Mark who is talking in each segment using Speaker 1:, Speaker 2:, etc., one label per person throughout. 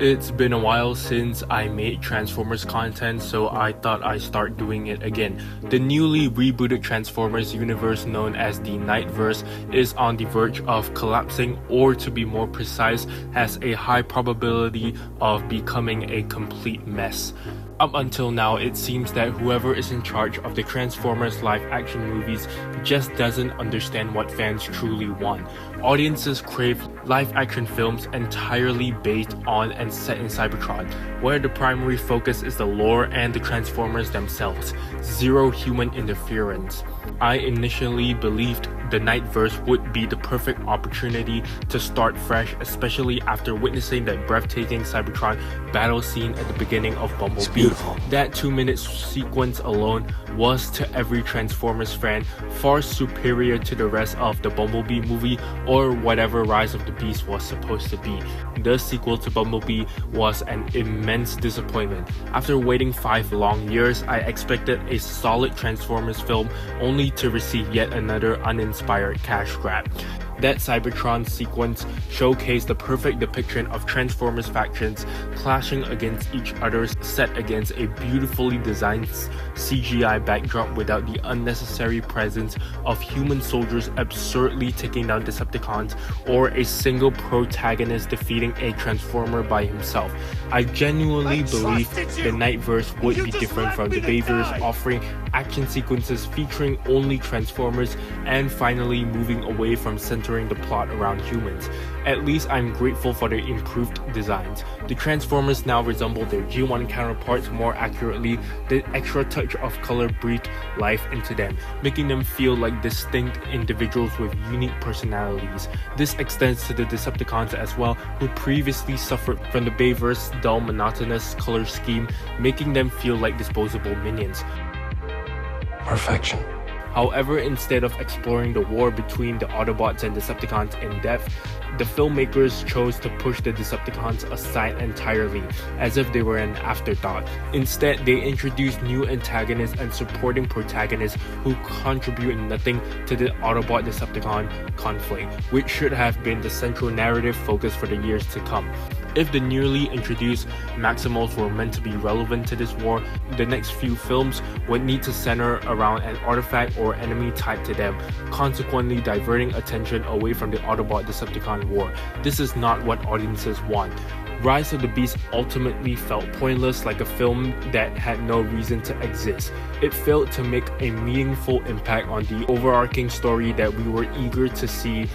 Speaker 1: It's been a while since I made Transformers content, so I thought I'd start doing it again. The newly rebooted Transformers universe known as the Knightverse is on the verge of collapsing, or to be more precise, has a high probability of becoming a complete mess. Up until now, it seems that whoever is in charge of the Transformers live-action movies just doesn't understand what fans truly want. Audiences crave live-action films entirely based on and set in Cybertron, where the primary focus is the lore and the Transformers themselves, zero human interference. I initially believed the Knightverse would be the perfect opportunity to start fresh, especially after witnessing that breathtaking Cybertron battle scene at the beginning of Bumblebee.
Speaker 2: It's beautiful.
Speaker 1: That 2-minute sequence alone was, to every Transformers fan, far superior to the rest of the Bumblebee movie or whatever Rise of the Beast was supposed to be. The sequel to Bumblebee was an immense disappointment. After waiting 5 long years, I expected a solid Transformers film only to receive yet another uninspired cash grab. That Cybertron sequence showcased the perfect depiction of Transformers factions clashing against each other, set against a beautifully designed CGI backdrop without the unnecessary presence of human soldiers absurdly taking down Decepticons or a single protagonist defeating a Transformer by himself. I genuinely believe the Knightverse would be different from the Bayverse, offering action sequences featuring only Transformers and finally moving away from centering the plot around humans. At least I'm grateful for the improved designs. The Transformers now resemble their G1 counterparts more accurately. The extra touch of color breathed life into them, making them feel like distinct individuals with unique personalities. This extends to the Decepticons as well, who previously suffered from the Bayverse dull, monotonous color scheme, making them feel like disposable minions.
Speaker 2: Perfection.
Speaker 1: However, instead of exploring the war between the Autobots and Decepticons in depth, the filmmakers chose to push the Decepticons aside entirely, as if they were an afterthought. Instead, they introduced new antagonists and supporting protagonists who contribute nothing to the Autobot-Decepticon conflict, which should have been the central narrative focus for the years to come. If the newly introduced Maximals were meant to be relevant to this war, the next few films would need to center around an artifact or enemy tied to them, consequently diverting attention away from the Autobot-Decepticon war. This is not what audiences want. Rise of the Beast ultimately felt pointless, like a film that had no reason to exist. It failed to make a meaningful impact on the overarching story that we were eager to see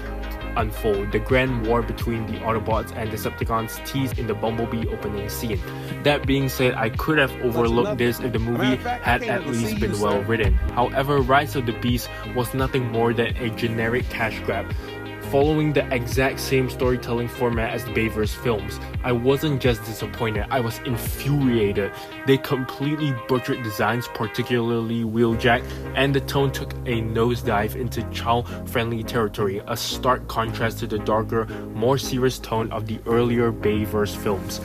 Speaker 1: unfold, the grand war between the Autobots and Decepticons teased in the Bumblebee opening scene. That being said, I could have overlooked this if the movie had at least been well written. However, Rise of the Beast was nothing more than a generic cash grab, following the exact same storytelling format as the Bayverse films. I wasn't just disappointed, I was infuriated. They completely butchered designs, particularly Wheeljack, and the tone took a nosedive into child-friendly territory, a stark contrast to the darker, more serious tone of the earlier Bayverse films.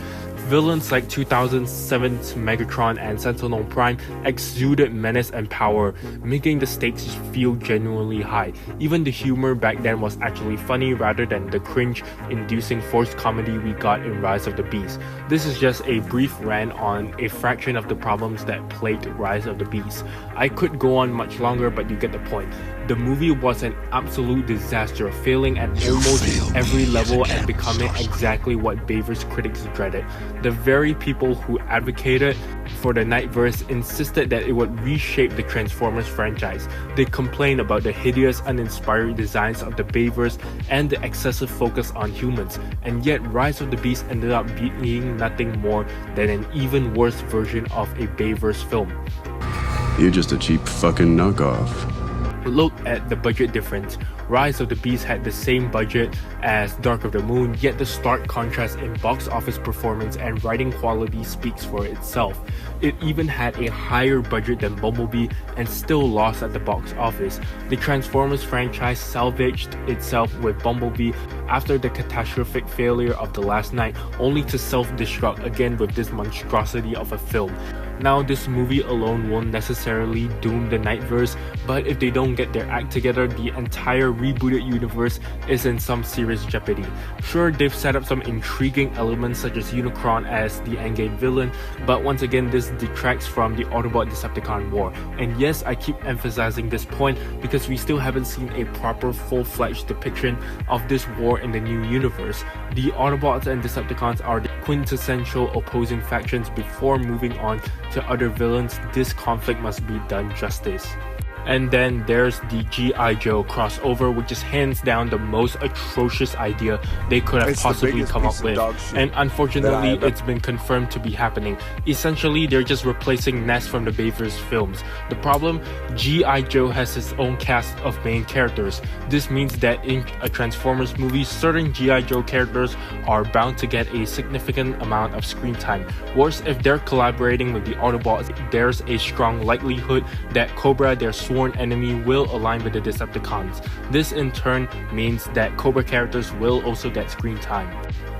Speaker 1: Villains like 2007's Megatron and Sentinel Prime exuded menace and power, making the stakes feel genuinely high. Even the humor back then was actually funny rather than the cringe-inducing forced comedy we got in Rise of the Beast. This is just a brief rant on a fraction of the problems that plagued Rise of the Beast. I could go on much longer, but you get the point. The movie was an absolute disaster, failing at almost every level and becoming exactly what Bayverse critics dreaded. The very people who advocated for the Knightverse insisted that it would reshape the Transformers franchise. They complained about the hideous, uninspired designs of the Bayverse and the excessive focus on humans, and yet Rise of the Beast ended up being nothing more than an even worse version of a Bayverse film.
Speaker 3: You're just a cheap fucking knockoff.
Speaker 1: Look at the budget difference. Rise of the Beast had the same budget as Dark of the Moon, yet the stark contrast in box office performance and writing quality speaks for itself. It even had a higher budget than Bumblebee and still lost at the box office. The Transformers franchise salvaged itself with Bumblebee after the catastrophic failure of The Last Knight, only to self-destruct again with this monstrosity of a film. Now, this movie alone won't necessarily doom the Knightverse, but if they don't get their act together, the entire rebooted universe is in some serious jeopardy. Sure, they've set up some intriguing elements such as Unicron as the endgame villain, but once again this detracts from the Autobot-Decepticon war. And yes, I keep emphasizing this point because we still haven't seen a proper full-fledged depiction of this war in the new universe. The Autobots and Decepticons are the quintessential opposing factions. Before moving on to other villains, this conflict must be done justice. And then there's the Gi.joe crossover, which is hands down the most atrocious idea they could have possibly come up with. And unfortunately, it's been confirmed to be happening. Essentially, they're just replacing Ness from the Bayverse films. The problem? Gi.joe has its own cast of main characters. This means that in a Transformers movie, certain Gi.joe characters are bound to get a significant amount of screen time. Worse, if they're collaborating with the Autobots, there's a strong likelihood that Cobra, their sworn enemy, will align with the Decepticons. This in turn means that Cobra characters will also get screen time.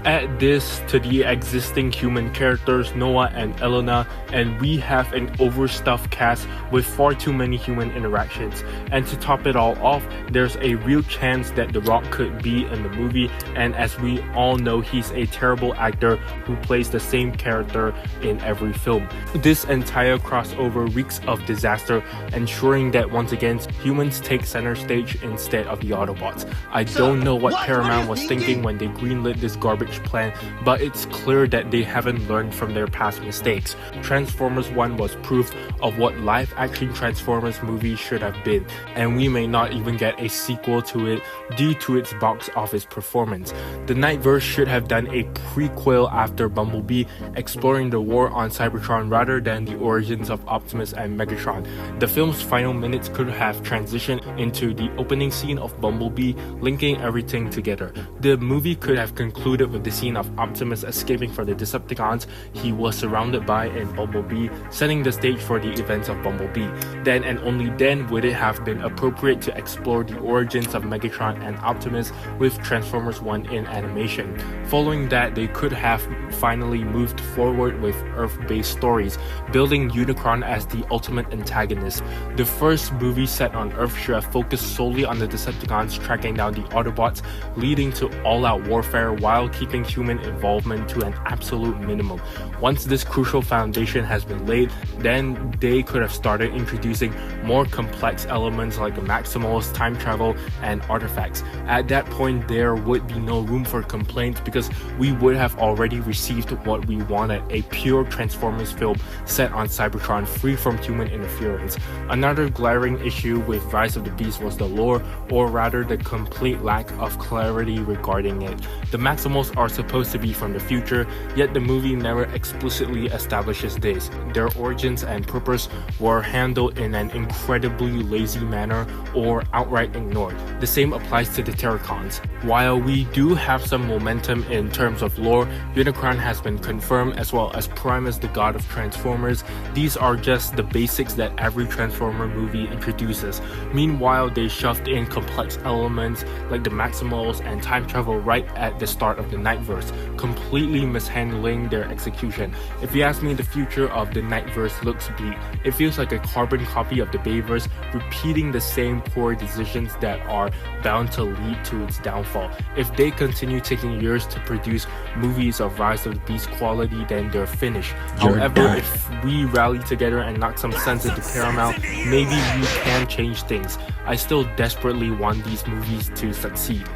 Speaker 1: Add this to the existing human characters Noah and Elena, and we have an overstuffed cast with far too many human interactions. And to top it all off, there's a real chance that The Rock could be in the movie, and as we all know, he's a terrible actor who plays the same character in every film. This entire crossover reeks of disaster, ensuring that once again humans take center stage instead of the Autobots. I don't know what Paramount was thinking when they greenlit this garbage plan, but it's clear that they haven't learned from their past mistakes. Transformers 1 was proof of what live-action Transformers movies should have been, and we may not even get a sequel to it due to its box office performance. The Knightverse should have done a prequel after Bumblebee, exploring the war on Cybertron rather than the origins of Optimus and Megatron. The film's final minutes could have transitioned into the opening scene of Bumblebee, linking everything together. The movie could have concluded with the scene of Optimus escaping from the Decepticons he was surrounded by in Bumblebee, setting the stage for the events of Bumblebee. Then and only then would it have been appropriate to explore the origins of Megatron and Optimus with Transformers 1 in animation. Following that, they could have finally moved forward with Earth-based stories, building Unicron as the ultimate antagonist. The first movie set on Earth should have focused solely on the Decepticons tracking down the Autobots, leading to all-out warfare while keeping human involvement to an absolute minimum. Once this crucial foundation has been laid, then they could have started introducing more complex elements like the Maximals, time travel, and artifacts. At that point, there would be no room for complaints because we would have already received what we wanted, a pure Transformers film set on Cybertron, free from human interference. Another glaring issue with Rise of the Beast was the lore, or rather the complete lack of clarity regarding it. The Maximals are supposed to be from the future, yet the movie never explicitly establishes this. Their origins and purpose were handled in an incredibly lazy manner or outright ignored. The same applies to the Terracons. While we do have some momentum in terms of lore, Unicron has been confirmed, as well as Primus, the god of Transformers. These are just the basics that every Transformer movie introduces. Meanwhile, they shoved in complex elements like the Maximals and time travel right at the start of the Knightverse, completely mishandling their execution. If you ask me, the future of the Knightverse looks bleak. It feels like a carbon copy of the Bayverse, repeating the same poor decisions that are bound to lead to its downfall. If they continue taking years to produce movies of Rise of the Beast quality, then they're finished. However, if we rally together and knock some sense into Paramount, maybe we can change things. I still desperately want these movies to succeed.